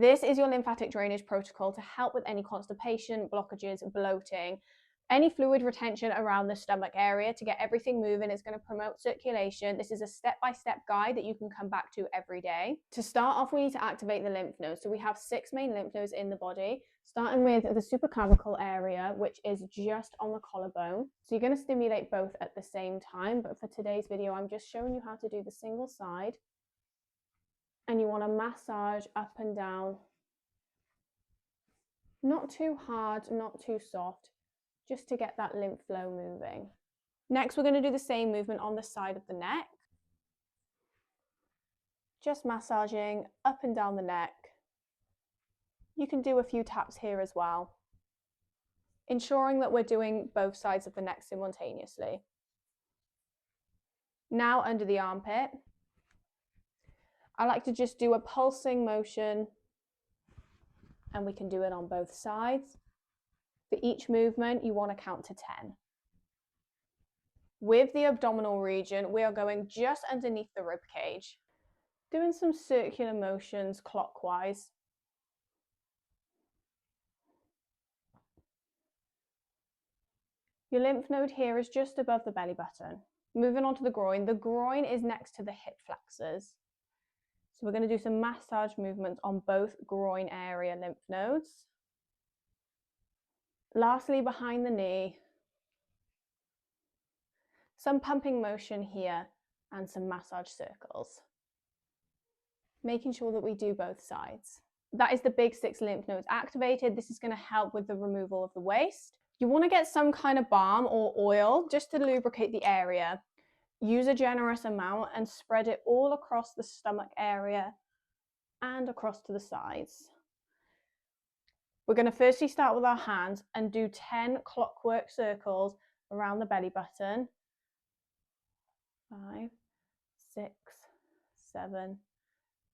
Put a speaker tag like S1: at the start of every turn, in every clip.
S1: This is your lymphatic drainage protocol to help with any constipation, blockages, bloating, any fluid retention around the stomach area to get everything moving. It's going to promote circulation. This is a step-by-step guide that you can come back to every day. To start off, we need to activate the lymph nodes. So we have 6 main lymph nodes in the body, starting with the supraclavicle area, which is just on the collarbone. So you're going to stimulate both at the same time, but for today's video, I'm just showing you how to do the single side. And you want to massage up and down. Not too hard, not too soft, just to get that lymph flow moving. Next, we're going to do the same movement on the side of the neck. Just massaging up and down the neck. You can do a few taps here as well, ensuring that we're doing both sides of the neck simultaneously. Now under the armpit, I like to just do a pulsing motion, and we can do it on both sides. For each movement, you want to count to 10. With the abdominal region, we are going just underneath the rib cage, doing some circular motions clockwise. Your lymph node here is just above the belly button. Moving on to the groin. The groin is next to the hip flexors. So we're going to do some massage movements on both groin area lymph nodes. Lastly, behind the knee, some pumping motion here and some massage circles, making sure that we do both sides. That is the big 6 lymph nodes activated. This is going to help with the removal of the waste. You want to get some kind of balm or oil just to lubricate the area. Use a generous amount and spread it all across the stomach area and across to the sides. We're going to firstly start with our hands and do 10 clockwork circles around the belly button. 5, 6, 7,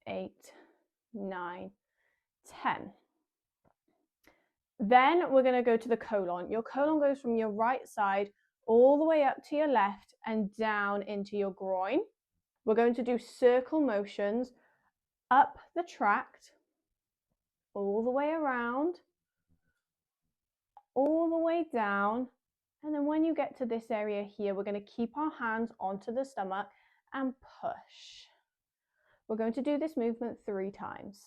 S1: 8, 9, 10. Then we're going to go to the colon. Your colon goes from your right side all the way up to your left and down into your groin. We're going to do circle motions up the tract, all the way around, all the way down. And then when you get to this area here, we're going to keep our hands onto the stomach and push. We're going to do this movement 3 times.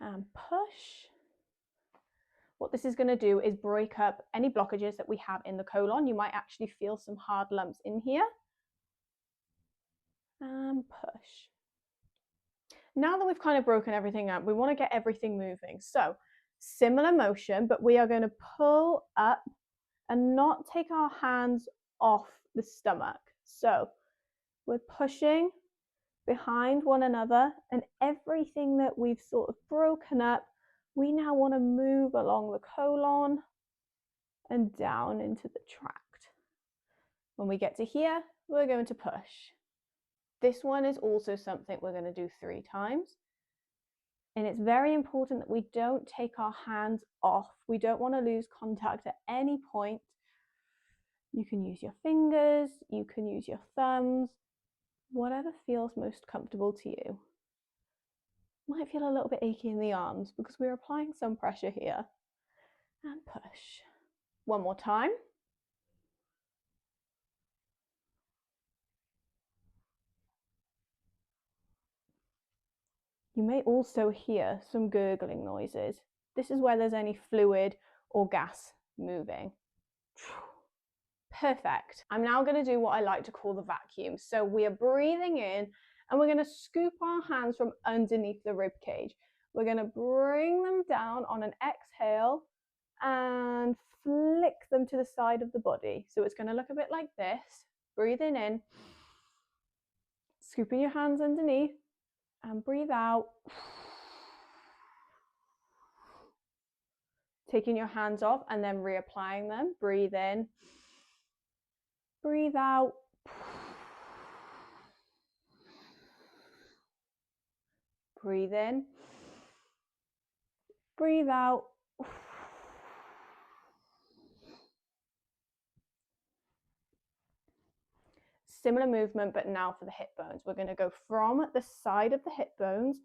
S1: And push. What this is going to do is break up any blockages that we have in the colon. You might actually feel some hard lumps in here. And push. Now that we've kind of broken everything up, we want to get everything moving. So similar motion, but we are going to pull up and not take our hands off the stomach. So we're pushing behind one another, and everything that we've sort of broken up, we now want to move along the colon and down into the tract. When we get to here, we're going to push. This one is also something we're going to do 3 times. And it's very important that we don't take our hands off. We don't want to lose contact at any point. You can use your fingers, you can use your thumbs, whatever feels most comfortable to you. Might feel a little bit achy in the arms because we're applying some pressure here. And push. One more time. You may also hear some gurgling noises. This is where there's any fluid or gas moving. Perfect. I'm now going to do what I like to call the vacuum. So we are breathing in and we're going to scoop our hands from underneath the rib cage. We're going to bring them down on an exhale and flick them to the side of the body. So it's going to look a bit like this. Breathing in, scooping your hands underneath, and breathe out. Taking your hands off and then reapplying them. Breathe in, breathe out. Breathe in, breathe out. Similar movement, but now for the hip bones. We're going to go from the side of the hip bones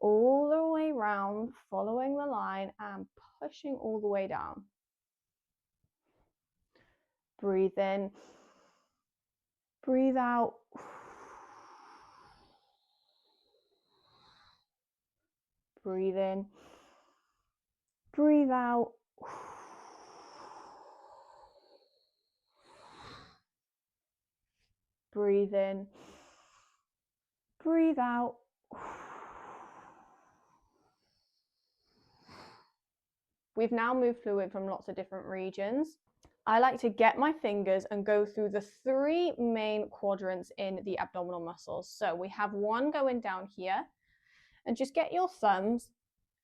S1: all the way round, following the line and pushing all the way down. Breathe in, breathe out. Breathe in, breathe out. Breathe in, breathe out. We've now moved fluid from lots of different regions. I like to get my fingers and go through the 3 main quadrants in the abdominal muscles. So we have one going down here, and just get your thumbs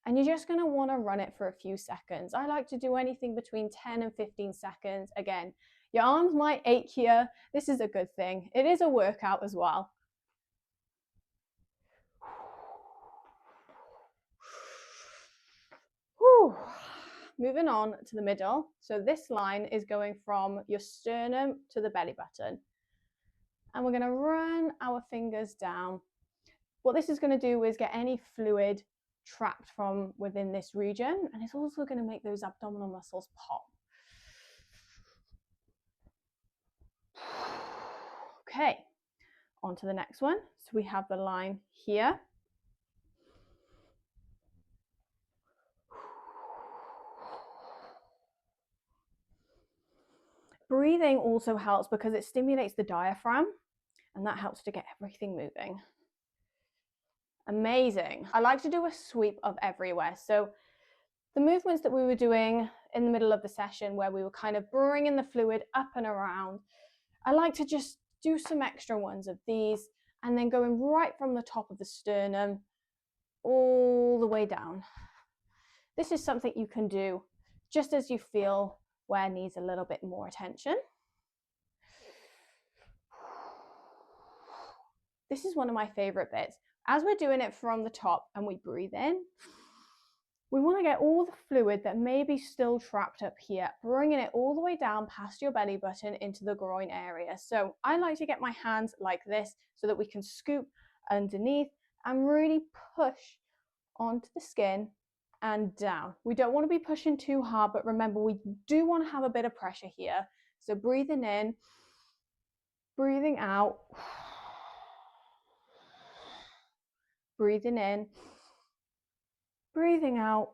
S1: and you're just going to want to run it for a few seconds. I like to do anything between 10 and 15 seconds. Again, your arms might ache here. This is a good thing. It is a workout as well. Whew. Moving on to the middle. So this line is going from your sternum to the belly button. And we're going to run our fingers down. What this is going to do is get any fluid trapped from within this region, and it's also going to make those abdominal muscles pop. Okay, on to the next one. So we have the line here. Breathing also helps because it stimulates the diaphragm, and that helps to get everything moving. Amazing. I like to do a sweep of everywhere. So the movements that we were doing in the middle of the session where we were kind of bringing the fluid up and around, I like to just do some extra ones of these and then going right from the top of the sternum all the way down. This is something you can do just as you feel where needs a little bit more attention. This is one of my favorite bits. As we're doing it from the top and we breathe in, we want to get all the fluid that may be still trapped up here, bringing it all the way down past your belly button into the groin area. So I like to get my hands like this so that we can scoop underneath and really push onto the skin and down. We don't want to be pushing too hard, but remember, we do want to have a bit of pressure here. So breathing in, breathing out, breathing in, breathing out,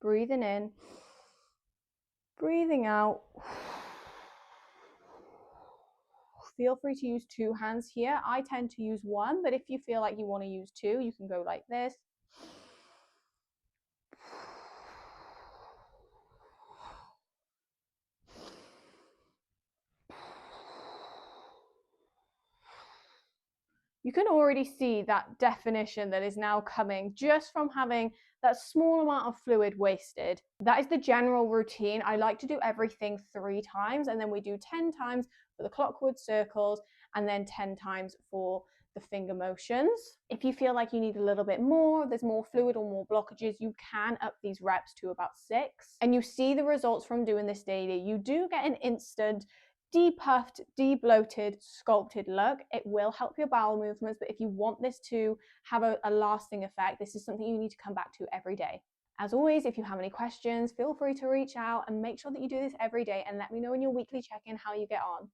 S1: breathing in, breathing out. Feel free to use 2 hands here. I tend to use 1, but if you feel like you want to use 2, you can go like this. You can already see that definition that is now coming just from having that small amount of fluid wasted. That is the general routine. I like to do everything 3 times, and then we do 10 times for the clockwork circles and then 10 times for the finger motions. If you feel like you need a little bit more, there's more fluid or more blockages, you can up these reps to about 6. And you see the results from doing this daily. You do get an instant depuffed, debloated, sculpted look. It will help your bowel movements, but if you want this to have a lasting effect, this is something you need to come back to every day. As always, if you have any questions, feel free to reach out and make sure that you do this every day and let me know in your weekly check-in how you get on.